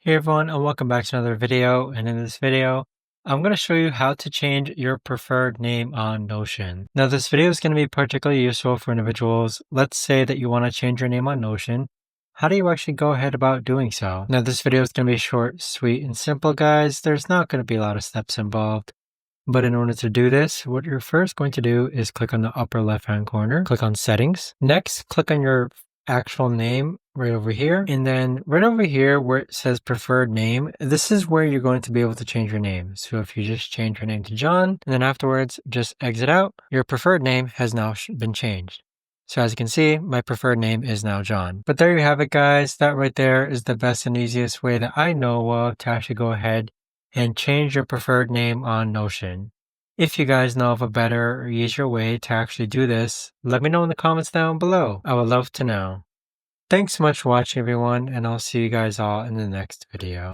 Hey everyone, and welcome back to another video. And in this video, I'm going to show you how to change your preferred name on Notion. Now, this video is going to be particularly useful for individuals. Let's say that you want to change your name on Notion. How do you actually go ahead about doing so? Now, this video is going to be short, sweet, and simple, guys. There's not going to be a lot of steps involved. But in order to do this, what you're first going to do is click on the upper left-hand corner, click on Settings. Next, click on your actual name right over here. And then right over here where it says Preferred Name, this is where you're going to be able to change your name. So if you just change your name to John, and then afterwards just exit out, your preferred name has now been changed. So as you can see, my preferred name is now John. But there you have it, guys. That right there is the best and easiest way that I know of to actually go ahead and change your preferred name on Notion. If you guys know of a better or easier way to actually do this, let me know in the comments down below. I would love to know. Thanks so much for watching, everyone, and I'll see you guys all in the next video.